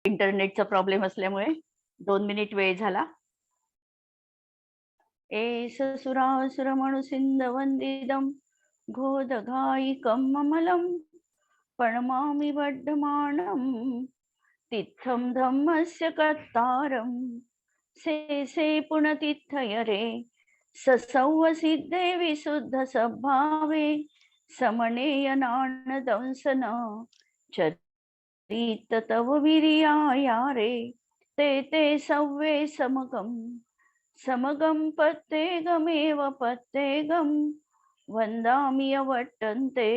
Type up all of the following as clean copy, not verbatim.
इंटरनेटचा प्रॉब्लेम असल्यामुळे 2 मिनिट वेळ झाला. एष सुरासुरमणुसिन्धवन्दितं घोदघायिकं ममलं प्रणमामि वर्धमानं तित्थं धम्मस्य कर्तारं शेषे पुनतिथयरे ससौवसिद्धे विशुद्धसद्भावे समनेयनानदंसन चरित तव वीर्यायारे ते सव्वे समगं पत्तेगमेव पत्तेगं वन्दामि अवर्तन्ते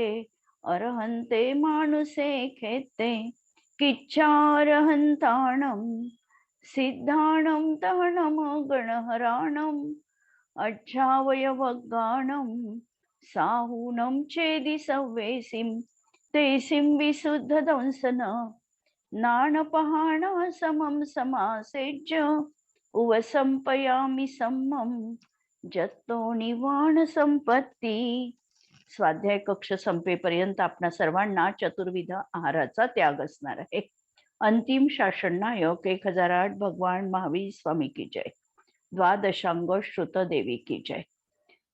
अर्हन्ते मानुषे खेत्ते किच्चारहन्ताणं सिद्धाणं तहनं गणहराणं अज्झावयवगानं साहूनं चेदि सव्वेसिं तेसिं विशुद्धदंसन नाणपहाण समं समासेज्य उवसंपयामि सम्मं जत्तो निवाण संपत्ती. स्वाध्याय कक्ष संपेपर्यंत आपणा सर्वांना चतुर्विध आहाराचा त्याग असणार आहे. अंतिम शासन नायक 1008 भगवान महावीर स्वामी की जय. द्वादशांग श्रुत देवी की जय.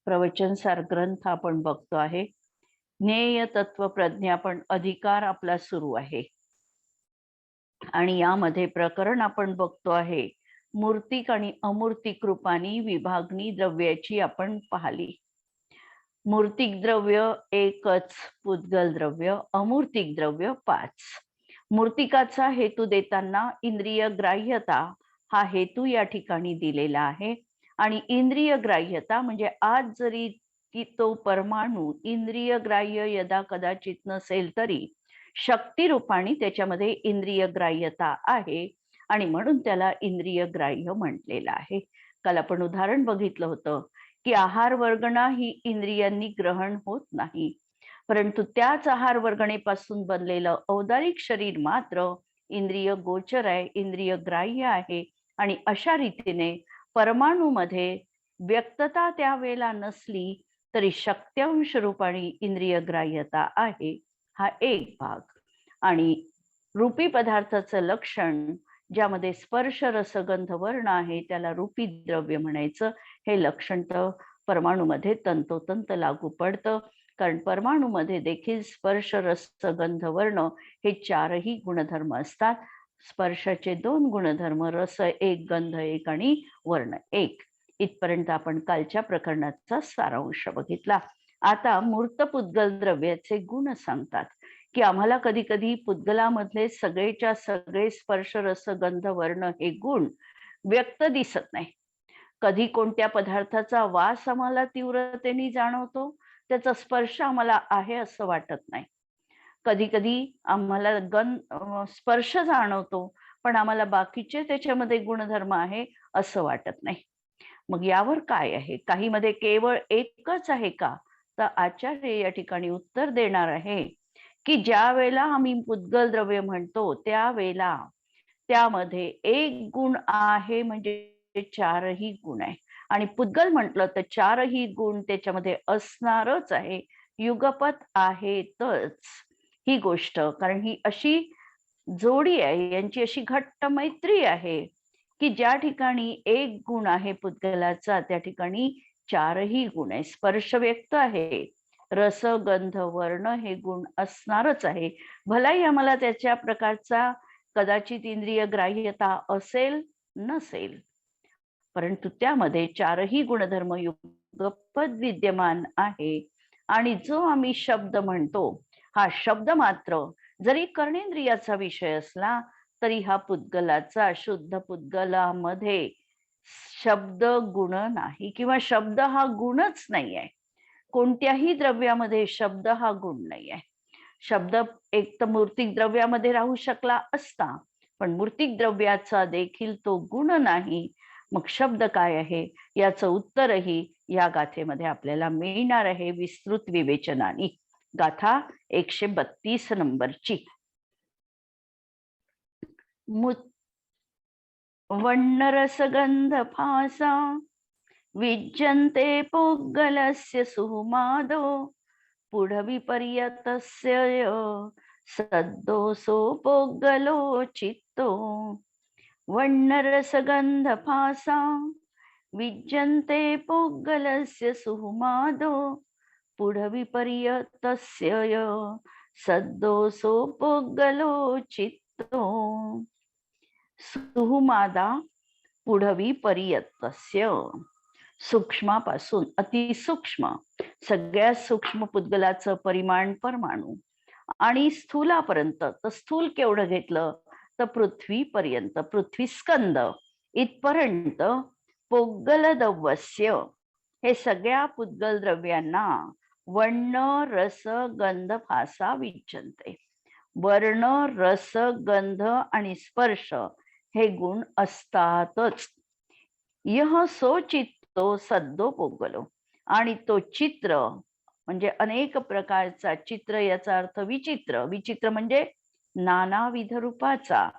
प्रवचन सार ग्रंथ आपण बघतो आहे. ज्ञेय तत्व प्रज्ञा पण अधिकार आपला सुरू आहे आणि यामध्ये प्रकरण आपण बघतो आहे मूर्तिक आणि अमूर्तिक रूपानी विभागणी द्रव्याची आपण पाहिली. मूर्तिक द्रव्य एकच पुद्गल द्रव्य, अमूर्तिक द्रव्य 5. मूर्तिकाचा हेतू देताना इंद्रिय ग्राह्यता हा हेतू या ठिकाणी दिलेला आहे आणि इंद्रिय ग्राह्यता म्हणजे आज जरी की तो परमाणू इंद्रिय ग्राह्य यदा कदाचित नसेल तरी शक्ती रूपाने त्याच्यामध्ये इंद्रिय ग्राह्यता आहे आणि म्हणून त्याला इंद्रिय ग्राह्य म्हटलेलं आहे. काल आपण उदाहरण बघितलं होतं की आहार वर्गणा ही इंद्रियांनी ग्रहण होत नाही, परंतु त्याच आहार वर्गणेपासून बनलेलं औदारिक शरीर मात्र इंद्रिय गोचर आहे, इंद्रिय ग्राह्य आहे आणि अशा रीतीने परमाणूमध्ये व्यक्तता त्यावेळेला नसली तरी शक्त्यांश रूपाने इंद्रिय ग्राह्यता आहे. हा एक भाग. आणि रूपी पदार्थाचं लक्षण ज्यामध्ये स्पर्श रसगंध वर्ण आहे त्याला रूपी द्रव्य म्हणायचं. हे लक्षण तर परमाणूमध्ये तंतोतंत लागू पडतं, कारण परमाणूमध्ये देखील स्पर्श रसगंध वर्ण हे 4ही गुणधर्म असतात. स्पर्शाचे 2 गुणधर्म, रस 1, गंध 1 आणि वर्ण 1. इथपर्यंत आपण कालच्या प्रकरणाचा सारांश बघितला. आता मूर्त पुद्गल द्रव्याचे गुण सांगतात की आम्हाला कधी कधी पुद्गलामधले सगळेच्या सगळे स्पर्श रस गंध वर्ण हे गुण व्यक्त दिसत नाही. कधी कोणत्या पदार्थाचा वास आम्हाला तीव्रतेने जाणवतो, त्याचा स्पर्श आम्हाला आहे असं वाटत नाही. कधी कधी आम्हाला स्पर्श जाणवतो पण आम्हाला बाकीचे त्याच्यामध्ये गुणधर्म आहे असं वाटत नाही. मग यावर काय आहे? काही मध्ये केवळ एकच आहे का? तर आचार्य या ठिकाणी उत्तर देणार आहे की ज्या वेळेला आम्ही पुद्गल द्रव्य म्हणतो त्यावेळेला त्यामध्ये एक गुण आहे म्हणजे 4ही गुण आहे आणि पुद्गल म्हटलं तर 4ही गुण त्याच्यामध्ये असणारच आहे, युगपत आहेतच ही गोष्ट. कारण ही अशी जोडी आहे, यांची अशी घट्ट मैत्री आहे की ज्या ठिकाणी एक गुण आहे पुद्गलाचा त्या ठिकाणी 4ही गुण आहे. स्पर्श व्यक्त आहे, रस गंध वर्ण हे गुण असणारच आहे. भलाही आम्हाला त्याच्या प्रकारचा कदाचित इंद्रिय ग्राह्यता असेल नसेल, परंतु त्यामध्ये 4ही गुणधर्म युगपद विद्यमान आहे. आणि जो आम्ही शब्द म्हणतो हा शब्द मात्र जरी कर्णेंद्रियाचा विषय असला तरी हा पुद्गलाचा, शुद्ध पुद्गलामध्ये शब्द गुण नाही किंवा शब्द हा गुणच नाही आहे. कोणत्याही द्रव्यामध्ये शब्द हा गुण नाही आहे. शब्द एक तर मूर्तिक द्रव्यामध्ये राहू शकला असता पण मूर्तिक द्रव्याचा देखील तो गुण नाही. मग शब्द काय आहे याचं उत्तरही या गाथेमध्ये आपल्याला मिळणार आहे विस्तृत विवेचनाने. गाथा 132 नंबरची. वण्णरसगंध फासा विज्जन्ते पुद्गलस्य सुमादो पुढ विपर्यतस्य सद्दोसो पोगलो चित्तो वण्णरसगन्ध फासा विज्जन्ते पोगलस्य सुहुमादो पुढविपर्यतस्य य सद्दोसो पोगलो चित्तो सुहुमादा पुढवी पर्यतस्य. सूक्ष्मापासून अतिसूक्ष्म सगळ्यात सूक्ष्म पुद्गलाचं परिमाण परमाणू आणि स्थूलापर्यंत, तर स्थूल केवढं घेतलं तर पृथ्वीपर्यंत, पृथ्वी स्कंद इथपर्यंत पोगल दवस्य हे सगळ्या पुद्गल द्रव्यांना वर्ण रस गंध फासा विज्जन्ते. वर्ण रस गंध आणि स्पर्श हे गुण असतातच. यह सो चित्तो सद्दो पोगलो, आणि तो चित्र म्हणजे अनेक प्रकारचा, चित्र याचा अर्थ विचित्र, विचित्र म्हणजे नानाविध रूपाचा,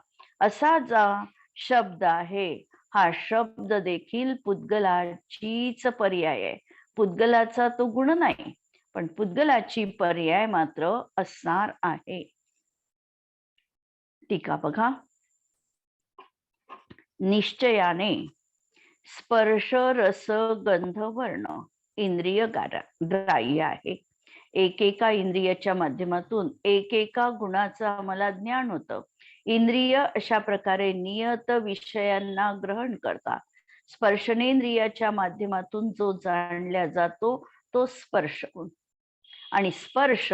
असा जा शब्द आहे, हा शब्द देखील पुद्गलाचीच पर्याय आहे. पुद्गलाचा तो गुण नाही, पण पुद्गलाची पर्याय मात्र असणार आहे. टीका बघा. निश्चयाने स्पर्श रस गंध वर्ण इंद्रिय ग्राह्य आहे. एकेका इंद्रियाच्या माध्यमातून एकेका गुणाचं आम्हाला ज्ञान होतं. इंद्रिय अशा प्रकारे नियत विषयांना ग्रहण करतात. स्पर्शनेंद्रियाच्या माध्यमातून जो जाणला जातो तो स्पर्श गुण, आणि स्पर्श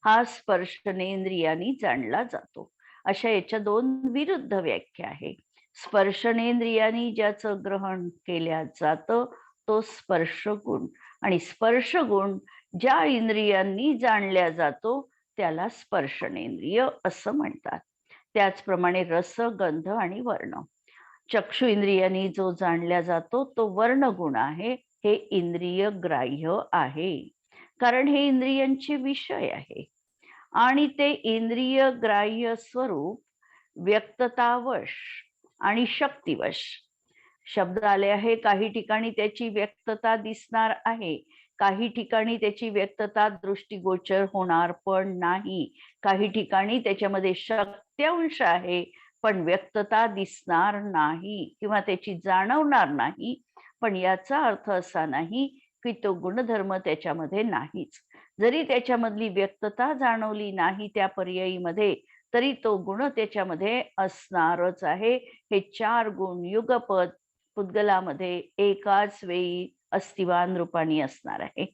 हा स्पर्शनेंद्रियांनी जाणला जातो. अशा याच्या दोन विरुद्ध व्याख्या आहे. स्पर्शनेंद्रियांनी ज्याचं ग्रहण केल्या जातं तो स्पर्श गुण, आणि स्पर्श गुण ज्या इंद्रियांनी जाणल्या जातो त्याला स्पर्शनेंद्रिय असं म्हणतात. त्याचप्रमाणे रस गंध आणि वर्ण, चक्षु इंद्रियांनी जो जाणला जातो तो वर्णगुण आहे. हे इंद्रिय ग्राह्य आहे, कारण हे इंद्रियांचे विषय आहे, आणि ते इंद्रिय ग्राह्य स्वरूप व्यक्ततावश आणि शक्तिवश. शब्द आले आहे, काही ठिकाणी त्याची व्यक्तता दिसणार आहे, काही ठिकाणी त्याची व्यक्तता दृष्टीगोचर होणार पण नाही, काही ठिकाणी त्याच्यामध्ये शक्त्यांश आहे पण व्यक्तता दिसणार नाही किंवा त्याची जाणवणार नाही. पण याचा अर्थ असा नाही की तो गुणधर्म त्याच्यामध्ये नाहीच. जरी त्याच्यामधली व्यक्तता जाणवली नाही त्या पर्यायीमध्ये, तरी तो गुण त्याच्यामध्ये असणारच आहे. हे चार गुण युगपद पुद्गलामध्ये एकाच वेळी अस्तिवान रूपाने असणार आहे.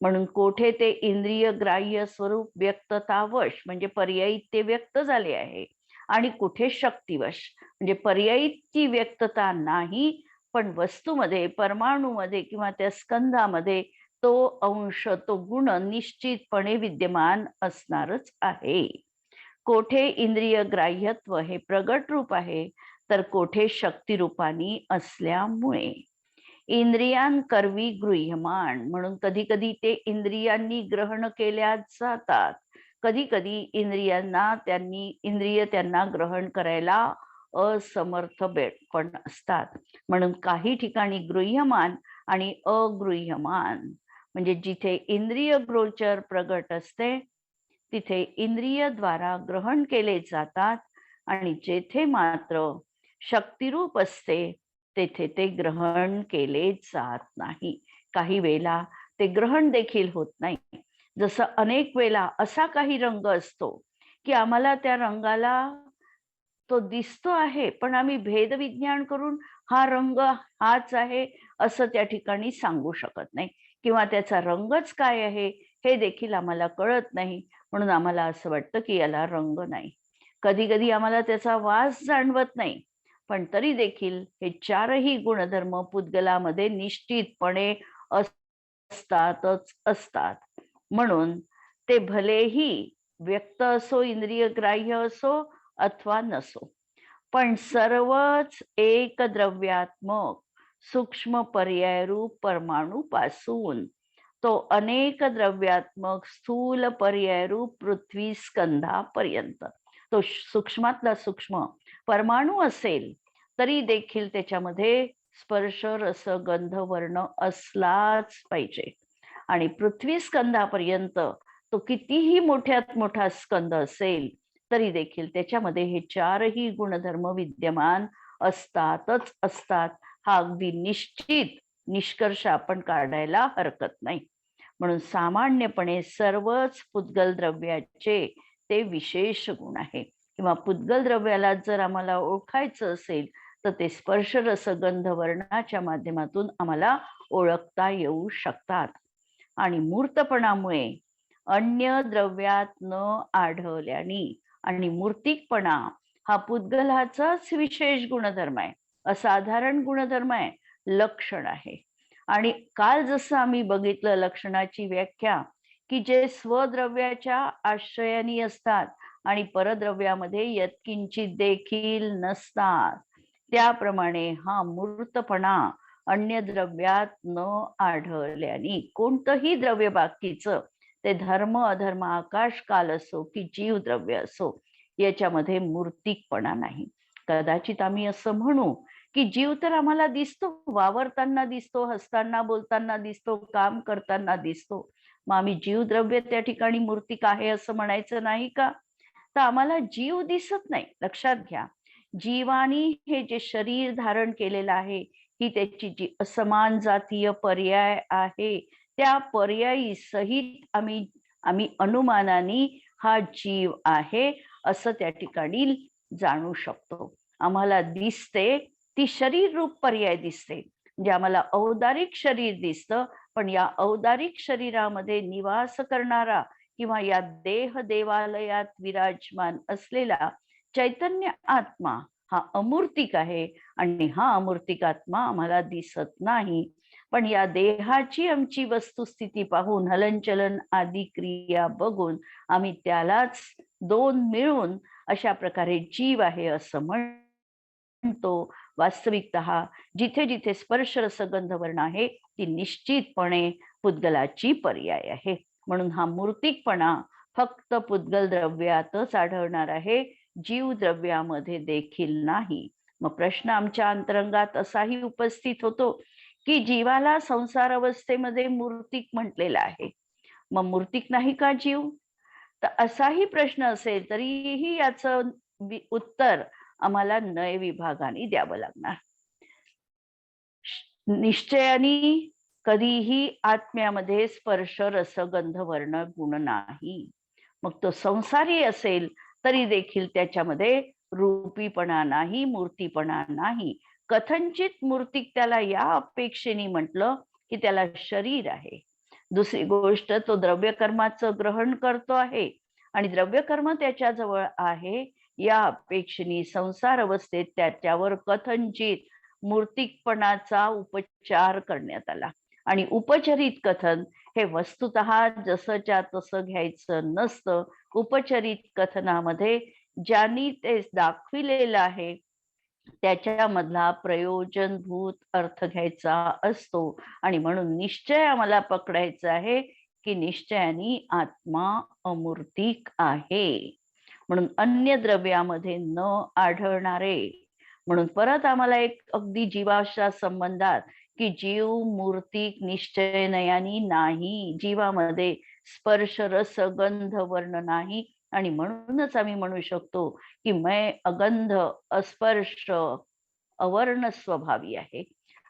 म्हणून कोठे ते इंद्रिय ग्राह्य स्वरूप व्यक्ततावश म्हणजे पर्यायी ते व्यक्त झाले आहे, आणि कुठे शक्तिवश म्हणजे पर्यायी ती व्यक्तता नाही, पण वस्तूमध्ये, परमाणूमध्ये किंवा त्या स्कंदामध्ये तो अंश, तो गुण निश्चितपणे विद्यमान असणारच आहे. कोठे इंद्रिय ग्राह्यत्व हे प्रगट रूप आहे, तर कोठे शक्ती रूपानी असल्यामुळे इंद्रियांकरवी गृह्यमान, म्हणून कधी कधी ते इंद्रियांनी ग्रहण केल्या जातात, कधी कधी इंद्रिय त्यांना ग्रहण करायला असमर्थ पण असतात. म्हणून काही ठिकाणी गृह्यमान आणि अगृह्यमान, म्हणजे जिथे इंद्रिय गोचर प्रगट असते तिथे इंद्रिय द्वारा ग्रहण केले जातात, आणि जेथे मात्र शक्तिरूप असते तेथे ते ग्रहण केले जात नाही. काही वेळेला ते ग्रहण देखील होत नाही. जसं अनेक वेळेला असा काही रंग असतो की आम्हाला त्या रंगाला तो दिसतो आहे, पण आम्ही भेदविज्ञान करून हा रंग हाच आहे असं त्या ठिकाणी सांगू शकत नाही, किंवा त्याचा रंगच काय आहे हे देखील आम्हाला कळत नाही. म्हणून आम्हाला असं वाटतं की याला रंग नाही. कधी कधी आम्हाला त्याचा वास जाणवत नाही, पण तरी देखील हे चारही गुणधर्म पुद्गलामध्ये निश्चितपणे असतातच असतात. म्हणून ते भलेही व्यक्त असो, इंद्रिय ग्राह्य असो अथवा नसो, पण सर्वच एक द्रव्यात्मक सूक्ष्म पर्यायरूप परमाणू पासून तो अनेक द्रव्यात्मक स्थूल पर्यायरूप पृथ्वी स्कंधापर्यंत, तो सूक्ष्मातला सूक्ष्म परमाणू असेल तरी देखील त्याच्यामध्ये स्पर्श रस गंध वर्ण असलाच पाहिजे. आणि पृथ्वी स्कंधापर्यंत तो कितीही मोठ्यात मोठा स्कंद असेल तरी देखील त्याच्यामध्ये हे चारही गुणधर्म विद्यमान असतातच असतात. हा अगदी निश्चित निष्कर्ष आपण काढायला हरकत नाही. म्हणून सामान्यपणे सर्वच पुद्गल द्रव्याचे ते विशेष गुण आहे. किंवा पुद्गल द्रव्याला जर आम्हाला ओळखायचं असेल तर ते स्पर्श रस गंध वर्णाच्या माध्यमातून आम्हाला ओळखता येऊ शकतात. आणि मूर्तपणामुळे अन्य द्रव्यात न आढळल्याने, आणि मूर्तिकपणा हा पुद्गलाचाच विशेष गुणधर्म आहे, असाधारण गुणधर्म आहे, लक्षण आहे. आणि काल जसं आम्ही बघितलं लक्षणाची व्याख्या, की जे स्वद्रव्याच्या आश्रयाने असतात आणि परद्रव्यामध्ये यत्किंचित देखील नसतात, त्याप्रमाणे हा मूर्तपणा अन्य द्रव्यात न आढळल्याने, कोणतंही द्रव्य बाकीचं, ते धर्म अधर्म आकाश काल असो की जीव द्रव्य असो, याच्यामध्ये मूर्तिकपणा नाही. कदाचित आम्ही असं म्हणू की जीव तर आम्हाला दिसतो, वावरताना दिसतो, हसताना बोलताना दिसतो, काम करताना दिसतो, मग आम्ही जीव द्रव्य त्या ठिकाणी मूर्तिक आहे असं म्हणायचं नाही का? तर आम्हाला जीव दिसत नाही. लक्षात घ्या, जीवानी हे जे शरीर धारण केलेलं आहे, ही त्याची जी असमान जातीय पर्याय आहे, त्या पर्यायी सहित आम्ही अनुमानाने हा जीव आहे असं त्या ठिकाणी जाणू शकतो. आम्हाला दिसते ती शरीर रूप पर्याय दिसते, म्हणजे आम्हाला औदारिक शरीर दिसतं, पण या औदारिक शरीरामध्ये निवास करणारा किंवा या देह देवालयात विराजमान असलेला चैतन्य आत्मा हा अमूर्तिक आहे, आणि हा अमूर्तिक आत्मा आम्हाला दिसत नाही. पण या देहाची आमची वस्तुस्थिती पाहून, हलनचलन आदी क्रिया बघून आम्ही त्यालाच दोन मिळून अशा प्रकारे जीव आहे असं म्हणतो. वास्तविकतः जिथे जिथे स्पर्श रसगंध वर्ण आहे ती निश्चितपणे पुद्गलाची पर्याय आहे. म्हणून हा मूर्तिकपणा फक्त पुद्गल द्रव्यातच आढळणार आहे, जीव द्रव्यामध्ये देखील नाही. मग प्रश्न आमच्या अंतरंगात असाही उपस्थित होतो की जीवाला संसार अवस्थेमध्ये मूर्तिक म्हटलेलं आहे, मग मूर्तिक नाही का जीव? तर असाही प्रश्न असेल तरीही याचं उत्तर आम्हाला नय विभागाने द्यावं लागणार. निश्चयाने कधीही आत्म्यामध्ये स्पर्श रसगंध वर्ण गुण नाही. मग तो संसारी असेल तरी देखील त्याच्यामध्ये रूपीपणा नाही, मूर्तीपणा नाही. कथनचित मूर्तिक त्याला या अपेक्षेने म्हटलं की त्याला शरीर आहे. दुसरी गोष्ट, तो द्रव्यकर्माचं ग्रहण करतो आहे आणि द्रव्यकर्म त्याच्याजवळ आहे, या अपेक्षेने संसार अवस्थेत त्याच्यावर कथनचित मूर्तिकपणाचा उपचार करण्यात आला. आणि उपचरित कथन हे वस्तुतः जसंच्या तसं घ्यायचं नसतं. उपचरित कथनामध्ये ज्यांनी ते दाखविलेलं आहे त्याच्यामधला प्रयोजनभूत अर्थ घ्यायचा असतो. आणि म्हणून निश्चय आम्हाला पकडायचा आहे की निश्चयाने आत्मा अमूर्तिक आहे, म्हणून अन्य द्रव्यामध्ये न आढळणारे. म्हणून परत आम्हाला एक अगदी जीवाशा संबंधात की जीव मूर्तिक निश्चयनयानी नाही, जीवामध्ये स्पर्श रस गंध वर्ण नाही, आणि म्हणूनच आम्ही म्हणू शकतो की मय अगंध अस्पर्श अवर्ण स्वभावी आहे.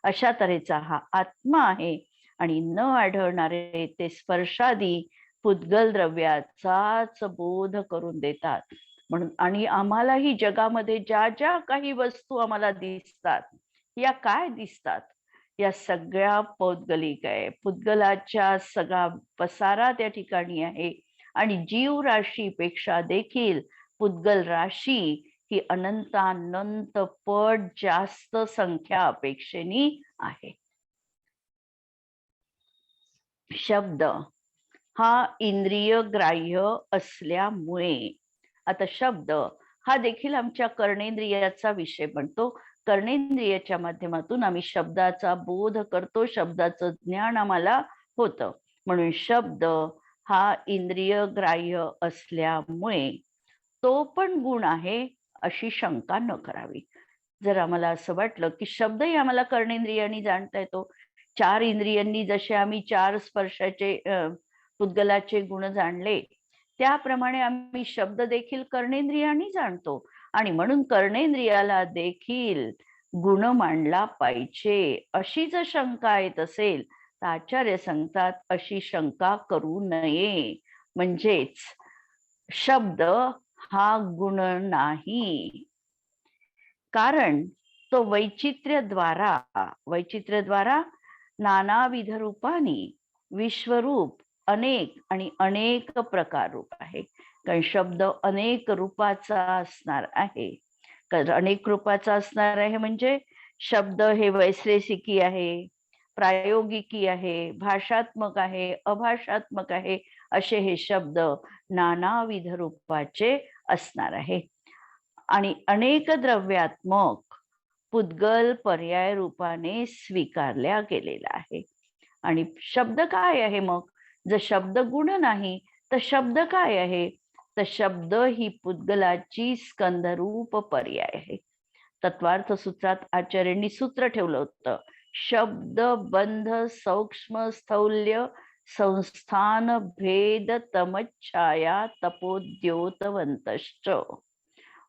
अशा तऱ्हेचा हा आत्मा आहे, आणि न आढळणारे ते स्पर्शादी पुद्गल द्रव्याचाच बोध करून देतात. म्हणून आणि आम्हालाही जगामध्ये ज्या ज्या काही वस्तू आम्हाला दिसतात, या काय दिसतात? या सगळ्या पौद्गलिक आहे. पुद्गलाच्या सगळा पसारा त्या ठिकाणी आहे, आणि जीव राशीपेक्षा देखील पुद्गल राशी ही अनंतानंत पट जास्त संख्या अपेक्षेने आहे. शब्द हा इंद्रिय ग्राह्य असल्यामुळे, आता शब्द हा देखील आमच्या कर्णेंद्रियाचा विषय बनतो. कर्णेंद्रियाच्या माध्यमातून आम्ही शब्दाचा बोध करतो, शब्दाचं ज्ञान आम्हाला होतं. म्हणून शब्द हा इंद्रिय ग्राह्य असल्यामुळे तो पण गुण आहे अशी शंका न करावी. जर आम्हाला असं वाटलं की शब्दही आम्हाला कर्णेंद्रियांनी जाणता येतो, चार इंद्रियांनी जसे आम्ही चार स्पर्शाचे पुद्गलाचे गुण जाणले त्याप्रमाणे आम्ही शब्द देखील कर्णेंद्रियांनी जाणतो आणि म्हणून कर्णेंद्रियाला देखील गुण मांडला पाहिजे अशी जर शंका येत असेल तर आचार्य सांगतात अशी शंका करू नये. म्हणजेच शब्द हा गुण नाही, कारण तो वैचित्र्यद्वारा नानाविध रूपानी विश्वरूप अनेक आणि अनेक प्रकार रूप आहे. कारण शब्द अनेक रूपाचा असणार आहे. अनेक रूपाचा असणार आहे म्हणजे शब्द हे वैश्लेषिकी आहे, प्रायोगिकी आहे, भाषात्मक आहे, अभाषात्मक आहे, असे हे शब्द नानाविध रूपाचे असणार आहे. आणि अनेक द्रव्यात्मक पुद्गल पर्याय रूपाने स्वीकारल्या गेलेला आहे. आणि शब्द काय आहे मग? जर शब्द गुण नाही तर शब्द काय आहे? तर शब्द ही पुद्गलाची स्कंदरूप पर्याय आहे. तत्वार्थ सूत्रात आचार्यांनी सूत्र ठेवलं होतं, शब्द बंध सूक्ष्म स्थौल्य संस्थान भेद तमच्छाया तपोद्योतवंतश्च.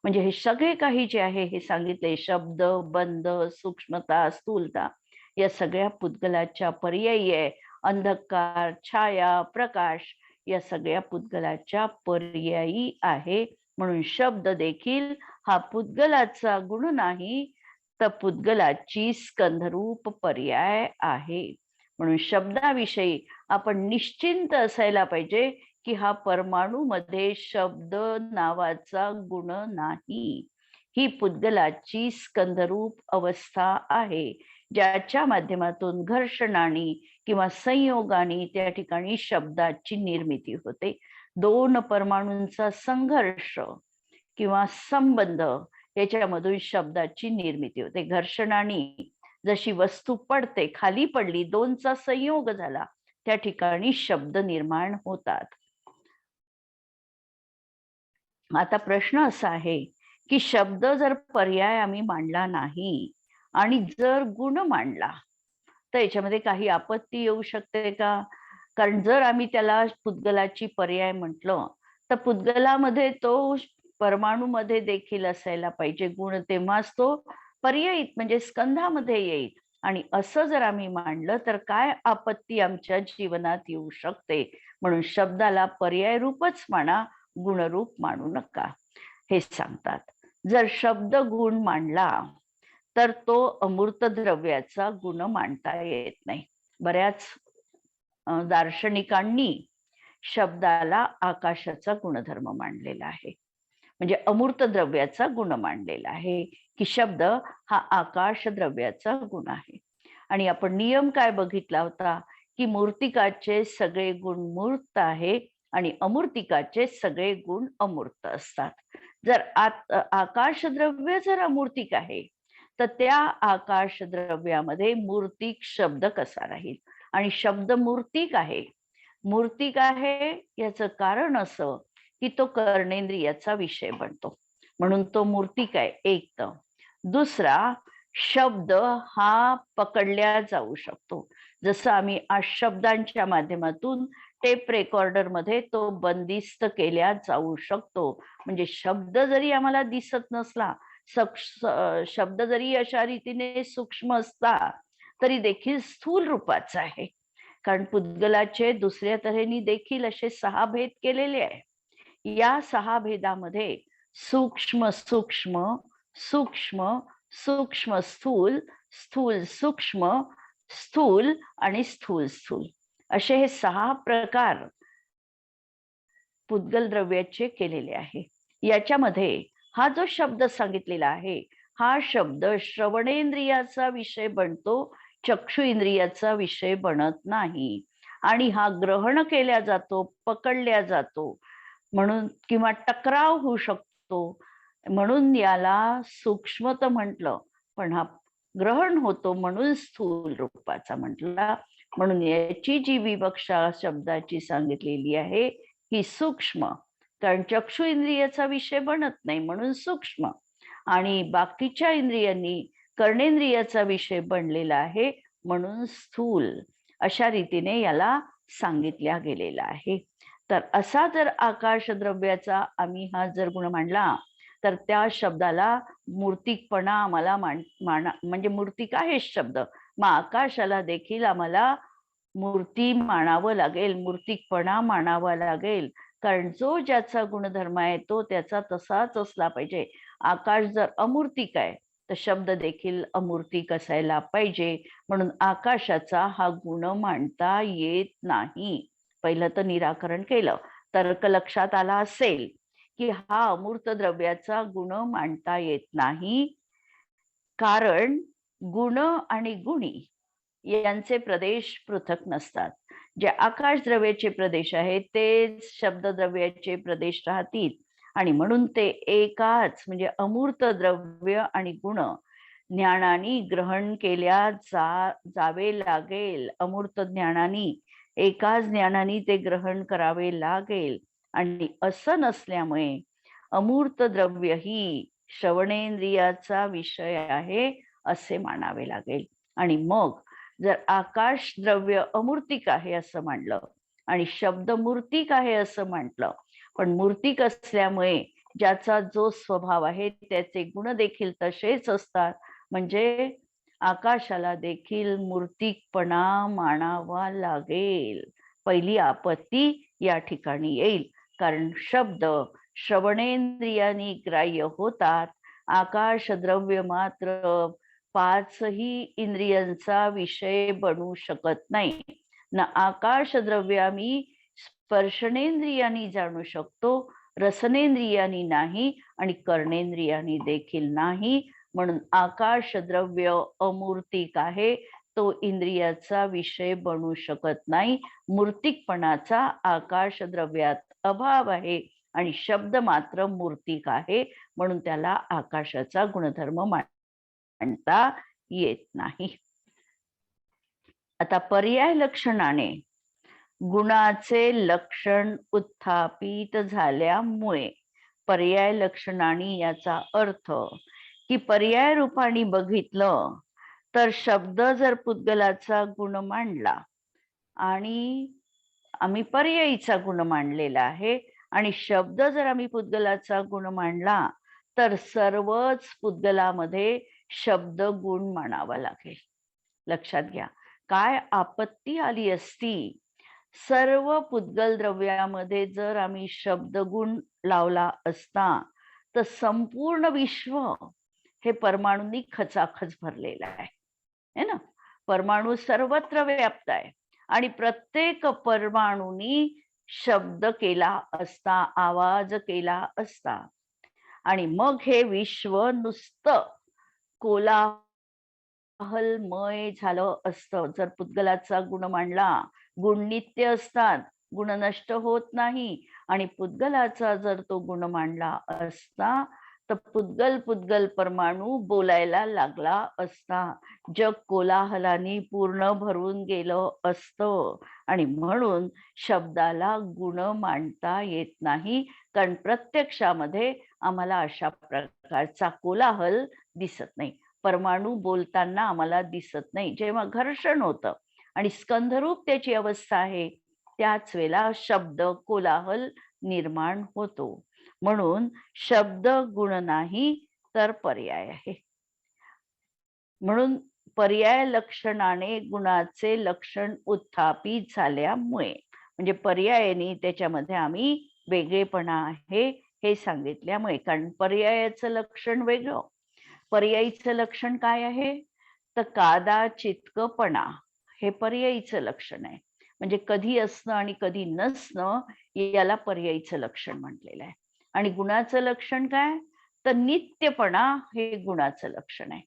म्हणजे हे सगळे काही जे आहे हे सांगितले, शब्द बंध सूक्ष्मता स्थूलता या सगळ्या पुद्गलाच्या पर्यायी आहे. अंधकार छाया प्रकाश या सगळ्या पुद्गलाच्या पर्यायी आहे. म्हणून शब्द देखील हा पुद्गलाचा गुण नाही तर पुद्गलाची स्कंधरूप पर्याय आहे. म्हणून शब्दाविषयी आपण निश्चिंत असायला पाहिजे की हा परमाणू मध्ये शब्द नावाचा गुण नाही. ही पुद्गलाची स्कंधरूप अवस्था आहे, ज्याच्या माध्यमातून घर्षणाने किंवा संयोगाने त्या ठिकाणी शब्दाची निर्मिती होते. दोन परमाणूंचा संघर्ष किंवा संबंध याच्यामधून शब्दाची निर्मिती होते. घर्षणाने जशी वस्तू पडते, खाली पडली, दोनचा संयोग झाला, त्या ठिकाणी शब्द निर्माण होतात. आता प्रश्न असा आहे की शब्द जर पर्याय आम्ही मांडला नाही आणि जर गुण मांडला तर याच्यामध्ये काही आपत्ती येऊ शकते का? कारण जर आम्ही त्याला पुद्गलाची पर्याय म्हटलं तर पुद्गलामध्ये तो परमाणूमध्ये देखील असायला पाहिजे गुण, तेव्हाच तो पर्यायित म्हणजे स्कंधामध्ये येईल. आणि असं जर आम्ही मांडलं तर काय आपत्ती आमच्या जीवनात येऊ शकते. म्हणून शब्दाला पर्याय रूपच माना, गुणरूप मानू नका हे सांगतात. जर शब्द गुण मांडला तर तो अमूर्त द्रव्याचा गुण मांडता येत नाही. बऱ्याच दार्शनिकांनी शब्दाला आकाशाचा गुणधर्म मांडलेला आहे, म्हणजे अमूर्त द्रव्याचा गुण मांडलेला आहे की शब्द हा आकाश द्रव्याचा गुण आहे. आणि आपण नियम काय बघितला होता की मूर्तिकाचे सगळे गुण मूर्त आहे आणि अमूर्तिकाचे सगळे गुण अमूर्त असतात. जर आकाश द्रव्य जर अमूर्तिक आहे तर त्या आकाश द्रव्यामध्ये मूर्तिक शब्द कसा राहील? आणि शब्द मूर्तिक आहे. मूर्तिक आहे याचं कारण असं की तो कर्णेंद्रियाचा विषय बनतो, म्हणून तो मूर्तिक आहे एक. तर दुसरा, शब्द हा पकडल्या जाऊ शकतो. जसं आम्ही आज शब्दांच्या माध्यमातून टेप रेकॉर्डर मध्ये तो बंदिस्त केल्या जाऊ शकतो. म्हणजे शब्द जरी आम्हाला दिसत नसला, शब्द जरी अशा रीतीने सूक्ष्म असला तरी देखील स्थूल रूपाचा आहे. कारण पुद्गलाचे दुसऱ्या तऱ्हेने देखील असे 6 भेद केलेले आहे. या 6 भेदामध्ये सूक्ष्म सूक्ष्म, सूक्ष्म सूक्ष्म स्थूल, स्थूल सूक्ष्म, स्थूल आणि स्थूल स्थूल असे हे 6 प्रकार पुद्गल द्रव्याचे केलेले आहे. याच्यामध्ये हा जो शब्द सांगितलेला आहे हा शब्द श्रवणेंद्रियाचा विषय बनतो, चक्षु इंद्रियाचा विषय बनत नाही. आणि हा ग्रहण केला जातो, पकडल्या जातो म्हणून, किंवा टकराव होऊ शकतो म्हणून याला सूक्ष्मत म्हटलं, पण हा ग्रहण होतो म्हणून स्थूल रूपाचा म्हटला. म्हणून याची जी विवक्षा शब्दाची सांगितलेली आहे ही सूक्ष्म, कारण चक्षु इंद्रियाचा विषय बनत नाही म्हणून सूक्ष्म, आणि बाकीच्या इंद्रियांनी कर्णेंद्रियाचा विषय बनलेला आहे म्हणून स्थूल. अशा रीतीने याला सांगितल्या गेलेला आहे. तर असा जर आकाश द्रव्याचा आम्ही हा जर गुण मांडला तर त्या शब्दाला मूर्तिकपणा आम्हाला म्हणजे मूर्तिक आहे शब्द, मग आकाशाला देखील आम्हाला मूर्ती मानावं लागेल, मूर्तिकपणा मानावा लागेल. कारण जो ज्याचा गुणधर्म आहे तो त्याचा तसाच असला पाहिजे. आकाश जर अमूर्तिक आहे तर शब्द देखील अमूर्तिक असायला पाहिजे. म्हणून आकाशाचा हा गुण मांडता येत नाही. पहिलं तर निराकरण केलं. तर्क लक्षात आला असेल की हा अमूर्त द्रव्याचा गुण मांडता येत नाही, कारण गुण आणि गुणी यांचे प्रदेश पृथक नसतात. जे आकाश द्रव्याचे प्रदेश आहेत ते शब्द द्रव्याचे प्रदेश राहतील आणि म्हणून ते एकाच म्हणजे अमूर्त द्रव्य आणि गुण ज्ञानाने ग्रहण केल्या जावे लागेल. अमूर्त ज्ञानाने एकाच ज्ञानाने ते ग्रहण करावे लागेल. आणि असं नसल्यामुळे अमूर्त द्रव्य ही श्रवणेंद्रियाचा विषय आहे असे मानावे लागेल. आणि मग जर आकाश द्रव्य अमूर्तिक आहे असं मानलं आणि शब्द मूर्तिक आहे असं म्हटलं, पण मूर्तिक असल्यामुळे ज्याचा जो स्वभाव आहे त्याचे गुण देखील तसेच असतात, म्हणजे आकाशाला देखील मूर्तिकपणा मानावा लागेल. पहिली आपत्ती या ठिकाणी येईल, कारण शब्द श्रवणेंद्रियांनी ग्राह्य होतात. आकाश द्रव्य मात्र पाचही इंद्रियांचा विषय बनू शकत नाही. ना आकाश द्रव्य आम्ही स्पर्शनेंद्रियांनी जाणू शकतो, रसनेंद्रियांनी नाही आणि कर्णेंद्रियांनी देखील नाही. म्हणून आकाश द्रव्य अमूर्तिक आहे, तो इंद्रियाचा विषय बनू शकत नाही. मूर्तिकपणाचा आकाश द्रव्यात अभाव आहे आणि शब्द मात्र मूर्तिक आहे, म्हणून त्याला आकाशाचा गुणधर्म मानता येत नाही. आता पर्याय लक्षणाने गुणाचे लक्षण उत्थापित झाल्यामुळे, पर्याय लक्षणाने याचा अर्थ की पर्याय रूपाने बघितलं तर शब्द जर पुद्गलाचा गुण मांडला आणि आम्ही पर्यायीचा गुण मांडलेला आहे आणि शब्द जर आम्ही पुद्गलाचा गुण मांडला तर सर्वच पुद्गलामध्ये शब्द गुण मानावा लागेल. लक्षात घ्या, काय आपत्ती आली असती सर्व पुद्गल द्रव्यामध्ये जर आम्ही शब्द गुण लावला असता तर संपूर्ण विश्व हे परमाणूंनी खचाखच भरलेलं आहे ना. परमाणू सर्वत्र व्याप्त आहे आणि प्रत्येक परमाणूंनी शब्द केला असता, आवाज केला असता आणि मग हे विश्व नुसतं कोलाहलमय झालं असतं जर पुद्गलाचा गुण मांडला. गुण नित्य असतात, गुण नष्ट होत नाही. आणि पुद्गलाचा जर तो गुण मांडला असता तर पुद्गल परमाणू बोलायला लागला असता, जग कोलाहलाने पूर्ण भरून गेलं असतं. आणि म्हणून शब्दाला गुण मांडता येत नाही, कारण प्रत्यक्षामध्ये आम्हाला अशा प्रकारचा कोलाहल दिसत नाही. परमाणू बोलताना आम्हाला दिसत नाही. जेव्हा घर्षण होतं आणि स्कंधरूप त्याची अवस्था आहे त्याच वेळेला शब्द कोलाहल निर्माण होतो. म्हणून शब्द गुण नाही तर पर्याय आहे. म्हणून पर्याय लक्षणाने गुणाचे लक्षण उत्थापित झाल्यामुळे, म्हणजे पर्यायाने त्याच्यामध्ये आम्ही वेगळेपणा आहे हे सांगितल्यामुळे. कारण पर्यायाचं लक्षण वेगळं. पर्यायीचं लक्षण काय आहे तर कादाचित्कपणा हे पर्यायीचं लक्षण आहे. म्हणजे कधी असणं आणि कधी नसणं याला पर्यायीचं लक्षण म्हटलेलं आहे. आणि गुणाचं लक्षण काय तर नित्यपणा हे गुणाचं लक्षण आहे,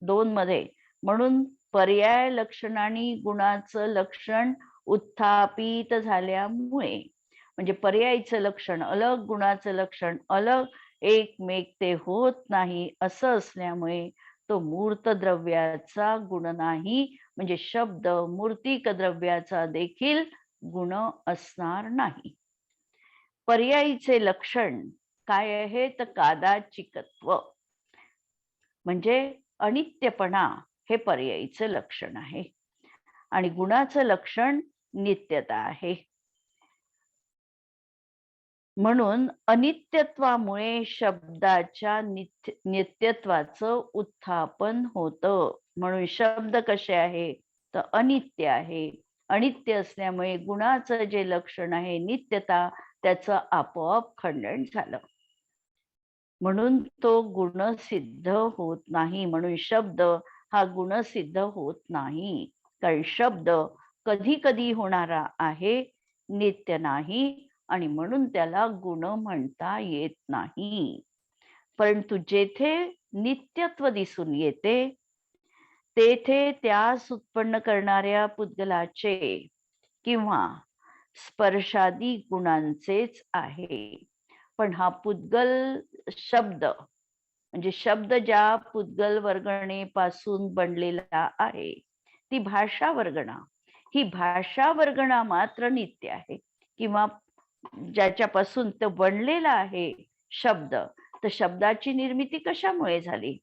दोन मध्ये. म्हणून पर्याय लक्षणाने गुणाचं लक्षण उत्थापित झाल्यामुळे, म्हणजे पर्यायीचं लक्षण अलग, गुणाचं लक्षण अलग, एकमेक ते होत नाही. असं असल्यामुळे तो मूर्त द्रव्याचा गुण नाही, म्हणजे शब्द मूर्तिक द्रव्याचा देखील गुण असणार नाही. पर्यायीचे लक्षण काय आहे तर कादाचिकत्व, म्हणजे अनित्यपणा हे पर्यायीचं लक्षण आहे. आणि गुणाचं लक्षण नित्यता आहे. म्हणून अनित्यत्वामुळे शब्दाच्या नित्यत्वाचं उत्थापन होतं. म्हणून शब्द कसे आहे तर अनित्य आहे. अनित्य असल्यामुळे गुणाचं जे लक्षण आहे नित्यता, त्याचं आपोआप खंडन झालं. म्हणून तो गुणसिद्ध होत नाही. म्हणून शब्द हा गुणसिद्ध होत नाही. कारण शब्द कधी कधी होणारा आहे, नित्य नाही, आणि म्हणून त्याला गुण म्हणता येत नाही. परंतु जेथे नित्यत्व दिसून येते, तेथे त्यास उत्पन्न करणाऱ्या पुद्गलाचे किंवा स्पर्शादी गुणांचेच आहे. पण हा पुद्गल शब्द म्हणजे शब्द ज्या पुद्गल वर्गणेपासून बनलेला आहे, ती भाषा वर्गणा. ही भाषा वर्गणा मात्र नित्य आहे, किंवा ज्याच्यापासून तो बनलेला आहे शब्द. तर शब्दाची निर्मिती कशामुळे झाली?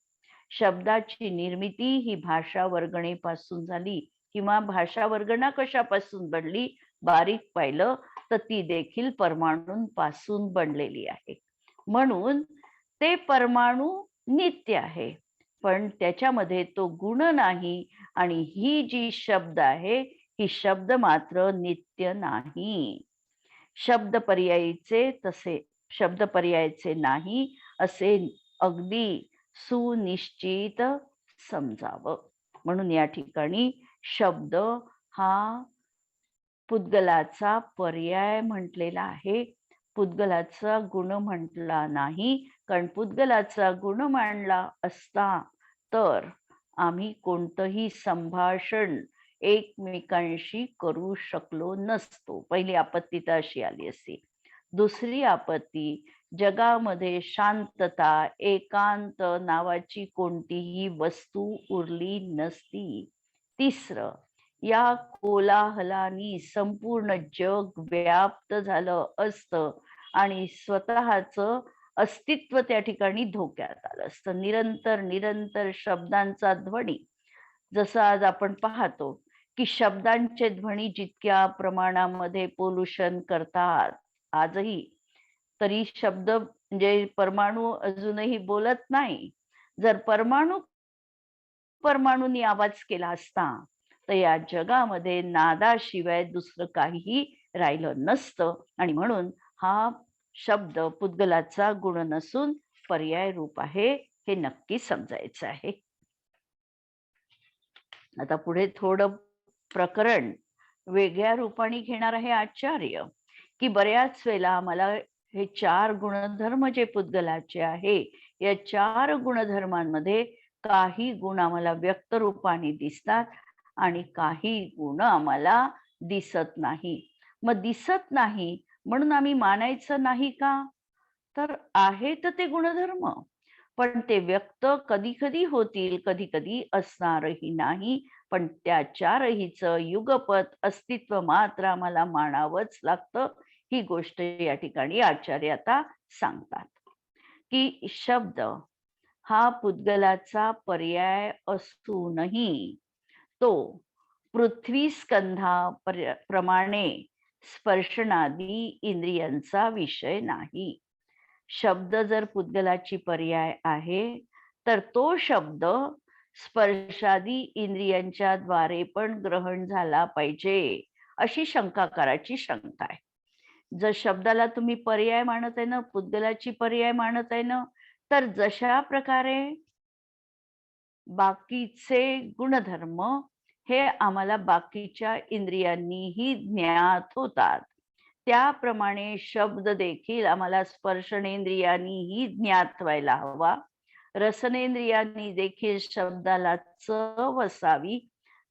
शब्दाची निर्मिती ही भाषा वर्गणेपासून झाली, किंवा भाषा वर्गणा कशापासून बनली बारीक पाहिलं तर ती देखील परमाणूंपासून बनलेली आहे. म्हणून ते परमाणू नित्य आहे, पण त्याच्यामध्ये तो गुण नाही. आणि ही जी शब्द आहे, ही शब्द मात्र नित्य नाही. शब्द पर्यायीचे तसे शब्द पर्यायचे नाही असे अगदी सुनिश्चित समजावं. म्हणून या ठिकाणी शब्द हा पुद्गलाचा पर्याय म्हटलेला आहे, पुद्गलाचा गुण म्हटला नाही. कारण पुद्गलाचा गुण मांडला असता तर आम्ही कोणतंही संभाषण एकमेकांशी करू शकलो नसतो. पहिली आपत्ती तर अशी आली असती. दुसरी आपत्ती, जगामध्ये शांतता, एकांत नावाची कोणतीही वस्तू उरली नसती. तिसरं, या कोलाहलानी संपूर्ण जग व्याप्त झालं असतं आणि स्वतःचं अस्तित्व त्या ठिकाणी धोक्यात आलं असतं. निरंतर निरंतर शब्दांचा ध्वनी, जसं आज आपण पाहतो की शब्दांचे ध्वनी जितक्या प्रमाणामध्ये पोल्युशन करतात आजही, तरी शब्द म्हणजे परमाणू अजूनही बोलत नाही. जर परमाणूंनी आवाज केला असता तर या जगामध्ये नादाशिवाय दुसरं काहीही राहिलं नसतं. आणि म्हणून हा शब्द पुद्गलाचा गुण नसून पर्याय रूप आहे, हे नक्की समजायचं आहे. आता पुढे थोडं प्रकरण वेगळ्या रूपाने घेणार आहे आचार्य, की बऱ्याच वेळेला मला हे 4 गुणधर्म जे पुद्गलाचे आहे, या 4 गुणधर्मांमध्ये काही गुण आम्हाला व्यक्त रूपाने दिसतात आणि काही गुण आम्हाला दिसत नाही. मग दिसत नाही म्हणून आम्ही मानायचं नाही का? तर आहेत ते गुणधर्म, पण ते व्यक्त कधी कधी होतील, कधी कधी असणारही नाही. पण त्या 4हीचं युगपत अस्तित्व मात्र आम्हाला मानावंच लागतं. ही गोष्ट या ठिकाणी आचार्य आता सांगतात की शब्द हा पुद्गलाचा पर्याय असूनही तो पृथ्वी स्कंधा प्रमाणे स्पर्शनादी इंद्रियांचा विषय नाही. शब्द जर पुद्गलाची पर्याय आहे तर तो शब्द स्पर्शादी इंद्रियांच्या द्वारे पण ग्रहण झाला पाहिजे, अशी शंकाकाराची शंका आहे. जर शब्दाला तुम्ही पर्याय मानत आहे ना, पुद्गलाची पर्याय मानत आहे ना, तर जशा प्रकारे बाकीचे गुणधर्म हे आम्हाला बाकीच्या इंद्रियांनीही ज्ञात होतात, त्याप्रमाणे शब्द देखील आम्हाला स्पर्शनेंद्रियांनीही ज्ञात व्हायला हवा. रसनेंद्रियांनी देखील शब्दाला चव असावी,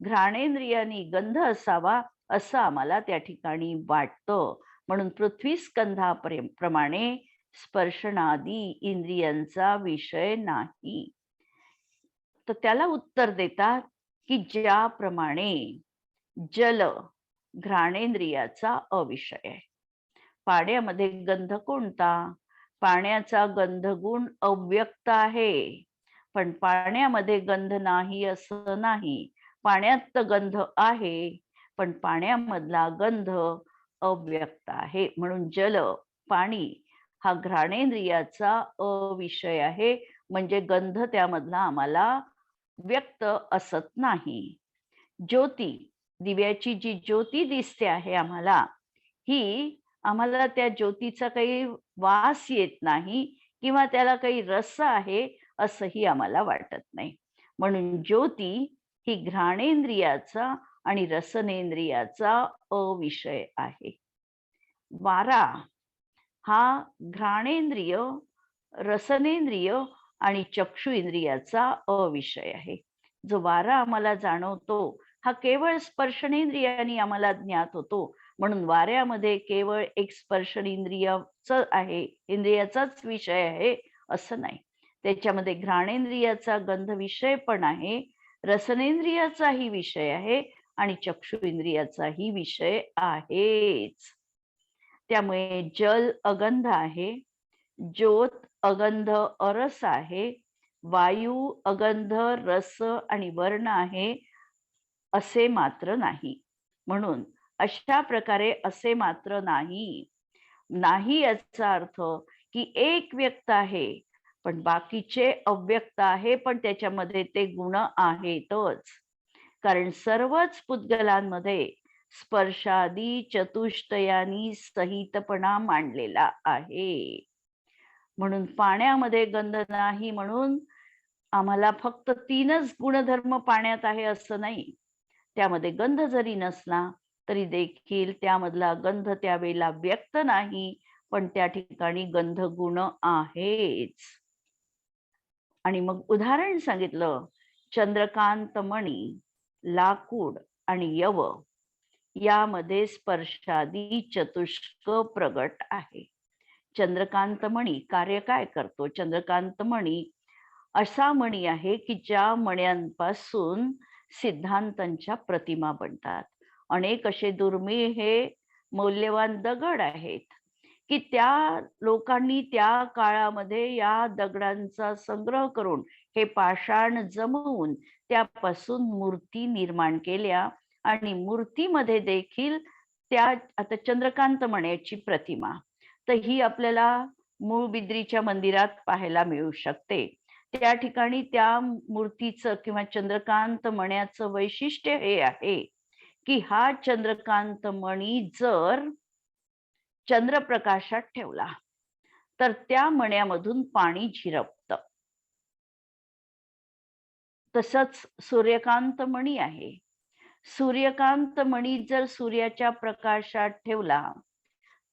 घ्राणेंद्रियांनी गंध असावा, असं आम्हाला त्या ठिकाणी वाटतं. म्हणून पृथ्वी स्कंधाप्रमाणे स्पर्शनादी इंद्रियांचा विषय नाही. तर त्याला उत्तर देतात की ज्याप्रमाणे जल घ्राणेंद्रियाचा अविषय आहे. पाण्यामध्ये गंध कोणता? पाण्याचा गंधगुण अव्यक्त आहे, पण पाण्यामध्ये गंध नाही असं नाही. पाण्यात तर गंध आहे, पण पाण्यामधला गंध अव्यक्त आहे. म्हणून जल, पाणी हा घ्राणेंद्रियाचा अविषय आहे, म्हणजे गंध त्यामधला आम्हाला व्यक्त असत नाही. ज्योती, दिव्याची जी ज्योती दिसते आहे आम्हाला, ही आम्हाला त्या ज्योतीचा काही वास येत नाही किंवा त्याला काही रस आहे असंही आम्हाला वाटत नाही. म्हणून ज्योती ही घ्राणेंद्रियाचा आणि रसनेंद्रियाचा अविषय आहे. वारा हा घ्राणेंद्रिय, रसनेंद्रिय आणि चक्षु इंद्रियाचा अविषय आहे. जो वारा आम्हाला जाणवतो हा केवळ स्पर्शनेंद्रियाने आम्हाला ज्ञात होतो. म्हणून वाऱ्यामध्ये केवळ एक स्पर्शनेंद्रियाचं आहे, इंद्रियाचाच विषय आहे असं नाही. त्याच्यामध्ये घ्राणेंद्रियाचा गंध विषय पण आहे, रसनेंद्रियाचाही विषय आहे आणि चक्षु इंद्रियाचाही विषय आहेच. त्यामुळे जल अगंध आहे, ज्योत अगंध अरस आहे, वायू अगंध रस आणि वर्ण आहे असे मात्र नाही. म्हणून अशा प्रकारे असे मात्र नाही, नाही याचा अर्थ की एक व्यक्त आहे पण बाकीचे अव्यक्त आहे, पण त्याच्यामध्ये ते गुण आहेतच. कारण सर्वच पुद्गलांमध्ये स्पर्शादी चतुष्टयानी सहितपणा मांडलेला आहे. म्हणून पाण्यामध्ये गंध नाही म्हणून आम्हाला फक्त 3च गुणधर्म पाण्यात आहे असं नाही. त्यामध्ये गंध जरी नसला तरी देखील त्यामधला गंध त्यावेळेला व्यक्त नाही, पण त्या ठिकाणी गंध गुण आहेच. आणि मग उदाहरण सांगितलं, चंद्रकांत मणी, लाकूड आणि यव यामध्ये स्पर्शादी चतुष्क प्रगट आहे. चंद्रकांत मणी कार्य काय करतो? चंद्रकांत मणी असा मणी आहे की ज्या मण्यांपासून सिद्धांतांच्या प्रतिमा बनतात. अनेक असे दुर्मिळ हे मौल्यवान दगड आहेत की त्या लोकांनी त्या काळामध्ये या दगडांचा संग्रह करून हे पाषाण जमवून त्यापासून मूर्ती निर्माण केल्या. आणि मूर्तीमध्ये देखील त्या, आता चंद्रकांत मण्याची प्रतिमा तर ही आपल्याला मूळबिद्रीच्या मंदिरात पाहायला मिळू शकते. त्या ठिकाणी त्या मूर्तीचं किंवा चंद्रकांत मण्याचं वैशिष्ट्य हे आहे की हा चंद्रकांत मणी जर चंद्रप्रकाशात ठेवला तर त्या मण्यामधून पाणी झिरपतं. तसंच सूर्यकांत मणी आहे. सूर्यकांत मणी जर सूर्याच्या प्रकाशात ठेवला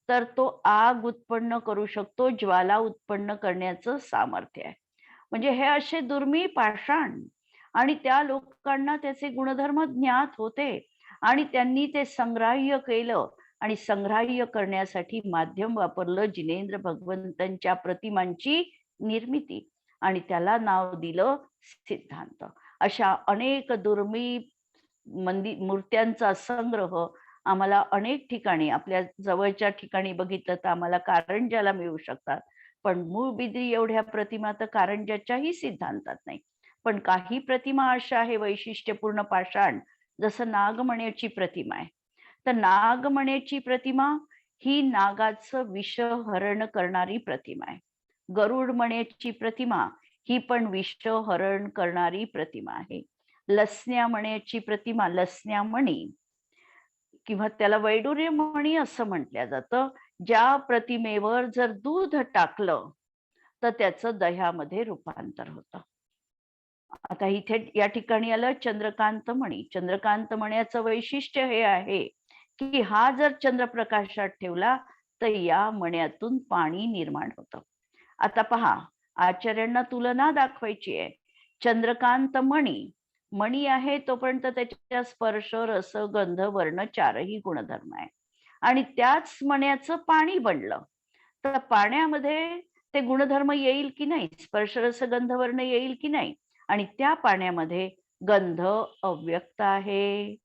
तर तो आग उत्पन्न करू शकतो, ज्वाला उत्पन्न करण्याचं सामर्थ्य आहे. म्हणजे हे असे दुर्मिळ पाषाण आणि त्या लोकांना त्याचे गुणधर्म ज्ञात होते आणि त्यांनी ते संग्राह्य केलं आणि संग्राह्य करण्यासाठी माध्यम वापरलं जिनेंद्र भगवंतांच्या प्रतिमांची निर्मिती आणि त्याला नाव दिलं सिद्धांत. अशा अनेक दुर्मिळ मूर्त्यांचा संग्रह आम्हाला अनेक ठिकाणी, आपल्या जवळच्या ठिकाणी बघितलं तर आम्हाला कारंजाला मिळू शकतात, पण मूळबिद्री एवढ्या प्रतिमा तर कारंजाच्याही सिद्धांतात नाही. पण काही प्रतिमा अशा आहे वैशिष्ट्यपूर्ण पाषाण, जसं नागमण्याची प्रतिमा आहे. तर नागमण्याची प्रतिमा ही नागाचं विष हरण करणारी प्रतिमा आहे. गरुड मण्याची प्रतिमा ही पण विष हरण करणारी प्रतिमा आहे. लसण्या मण्याची प्रतिमा, लसण्या मणी किंवा त्याला वैडूर्य मणी असं म्हटलं जातं, ज्या प्रतिमेवर जर दूध टाकलं तर त्याचं दह्यामध्ये रूपांतर होतं. आता इथे या ठिकाणी आलं चंद्रकांत मणी. चंद्रकांत मण्याचं वैशिष्ट्य हे आहे की हा जर चंद्रप्रकाशात ठेवला तर या मण्यातून पाणी निर्माण होतं. आता पहा, आचार्यांना तुलना दाखवायची आहे. चंद्रकांत मणी, मणी आहे तोपर्यंत त्याच्या स्पर्श, रस, गंध, वर्ण 4ही गुणधर्म आहे आणि त्याच मण्याचं पाणी बनलं तर पाण्यामध्ये ते गुणधर्म येईल की नाही, स्पर्श, रस, गंध, वर्ण येईल की नाही. आणि त्या पाण्यामध्ये गंध अव्यक्त आहे.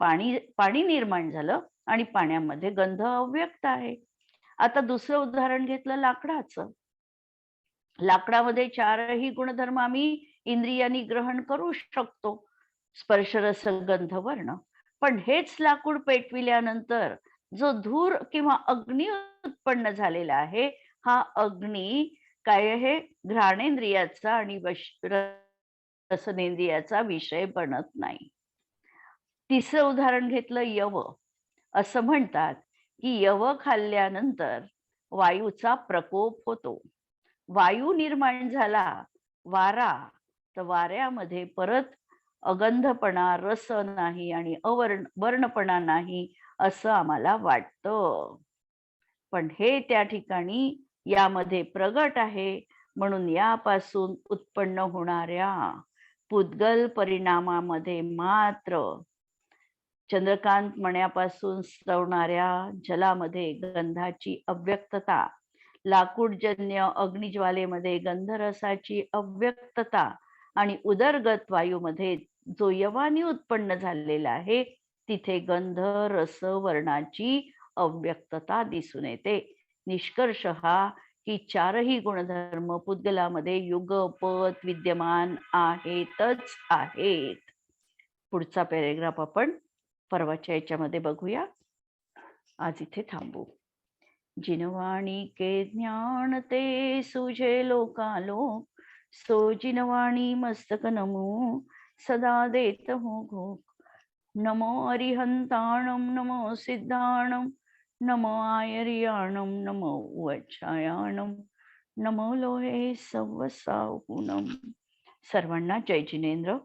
पाणी निर्माण झालं आणि पाण्यामध्ये गंध अव्यक्त आहे. आता दुसरं उदाहरण घेतलं लाकडाचं. लाकडामध्ये 4ही गुणधर्म आम्ही इंद्रियांनी ग्रहण करू शकतो, स्पर्श, रस, गंध, वर्ण. पण हेच लाकूड पेटविल्यानंतर जो धूर किंवा अग्नी उत्पन्न झालेला आहे, हा अग्नी काय आहे, घ्राणेंद्रियाचा आणि रसनेंद्रियाचा विषय बनत नाही. तिसरं उदाहरण घेतलं यव. असं म्हणतात की यव खाल्ल्यानंतर वायूचा प्रकोप होतो. वायू निर्माण झाला, वारा, तर वाऱ्यामध्ये परत अगंधपणा, रस नाही आणि वर्णपणा नाही असं आम्हाला वाटतं. पण हे त्या ठिकाणी यामध्ये प्रगट आहे, म्हणून यापासून उत्पन्न होणाऱ्या पुद्गल परिणामामध्ये मात्र चंद्रकांत मण्यापासून स्रवणाऱ्या जलामध्ये गंधाची अव्यक्तता, लाकूडजन्य अग्निज्वालेमध्ये गंधरसाची अव्यक्तता आणि उदरगत वायूमध्ये जो यवानी उत्पन्न झालेला आहे, तिथे गंध रस वर्णाची अव्यक्तता दिसून येते. निष्कर्ष हा की चारही गुणधर्म पुद्गलामध्ये युगपत विद्यमान आहेतच आहेत. पुढचा पॅरेग्राफ आपण परवाच्या याच्यामध्ये बघूया. आज इथे थांबू. जिनवाणी के ज्ञान ते सुझे लोकालोक, सो जिनवाणी मस्तक नमो सदा देत हो घोक. नमो अरिहंताणम नमो सिद्धाणम नमो आयर्याणम नमो वच्छायाणम नमो लोहे सव्वसाहुनम. सर्वांना जय जिनेंद्र.